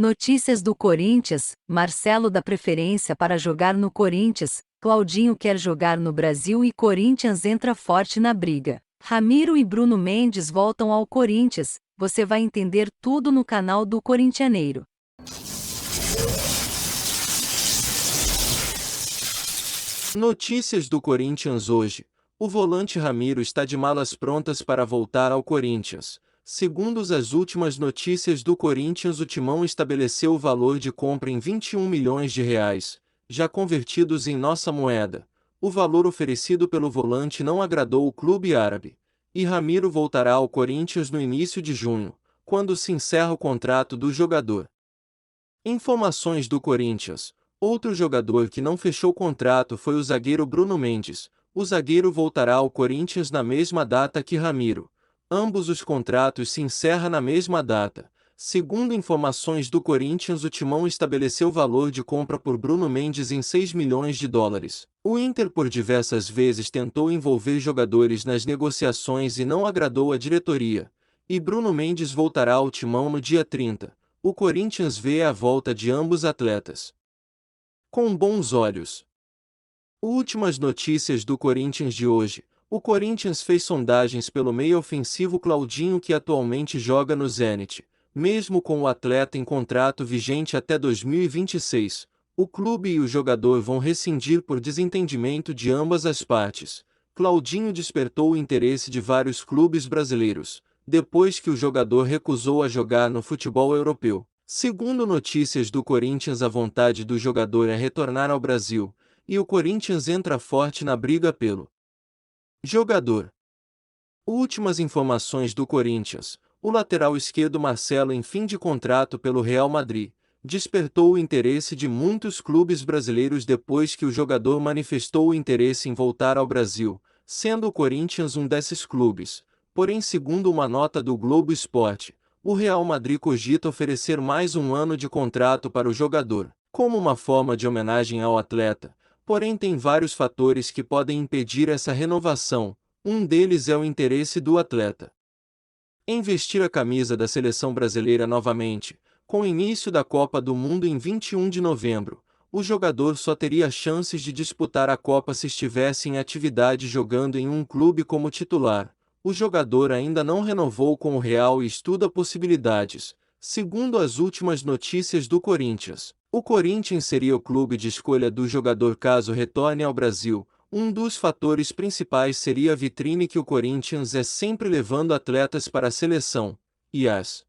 Notícias do Corinthians: Marcelo dá preferência para jogar no Corinthians, Claudinho quer jogar no Brasil e Corinthians entra forte na briga. Ramiro e Bruno Mendes voltam ao Corinthians. Você vai entender tudo no canal do Corintianeiro. Notícias do Corinthians hoje. O volante Ramiro está de malas prontas para voltar ao Corinthians. Segundo as últimas notícias do Corinthians, o Timão estabeleceu o valor de compra em 21 milhões de reais, já convertidos em nossa moeda. O valor oferecido pelo volante não agradou o clube árabe, e Ramiro voltará ao Corinthians no início de junho, quando se encerra o contrato do jogador. Informações do Corinthians. Outro jogador que não fechou contrato foi o zagueiro Bruno Mendes. O zagueiro voltará ao Corinthians na mesma data que Ramiro. Ambos os contratos se encerram na mesma data. Segundo informações do Corinthians, o Timão estabeleceu o valor de compra por Bruno Mendes em 6 milhões de dólares. O Inter por diversas vezes tentou envolver jogadores nas negociações e não agradou a diretoria. E Bruno Mendes voltará ao Timão no dia 30. O Corinthians vê a volta de ambos atletas com bons olhos. Últimas notícias do Corinthians de hoje. O Corinthians fez sondagens pelo meio ofensivo Claudinho, que atualmente joga no Zenit. Mesmo com o atleta em contrato vigente até 2026, o clube e o jogador vão rescindir por desentendimento de ambas as partes. Claudinho despertou o interesse de vários clubes brasileiros, depois que o jogador recusou a jogar no futebol europeu. Segundo notícias do Corinthians, a vontade do jogador é retornar ao Brasil, e o Corinthians entra forte na briga pelo jogador. Últimas informações do Corinthians. O lateral esquerdo Marcelo, em fim de contrato pelo Real Madrid, despertou o interesse de muitos clubes brasileiros depois que o jogador manifestou o interesse em voltar ao Brasil, sendo o Corinthians um desses clubes. Porém, segundo uma nota do Globo Esporte, o Real Madrid cogita oferecer mais um ano de contrato para o jogador, como uma forma de homenagem ao atleta. Porém, tem vários fatores que podem impedir essa renovação. Um deles é o interesse do atleta em vestir a camisa da seleção brasileira novamente. Com o início da Copa do Mundo em 21 de novembro, o jogador só teria chances de disputar a Copa se estivesse em atividade jogando em um clube como titular. O jogador ainda não renovou com o Real e estuda possibilidades. Segundo as últimas notícias do Corinthians, o Corinthians seria o clube de escolha do jogador caso retorne ao Brasil. Um dos fatores principais seria a vitrine que o Corinthians é sempre levando atletas para a seleção, e as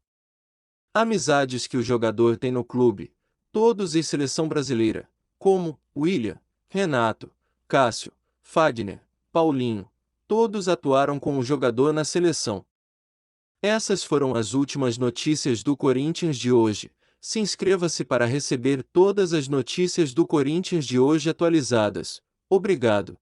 amizades que o jogador tem no clube, todos e seleção brasileira, como William, Renato, Cássio, Fagner, Paulinho, todos atuaram com o jogador na seleção. Essas foram as últimas notícias do Corinthians de hoje. Se inscreva-se para receber todas as notícias do Corinthians de hoje atualizadas. Obrigado.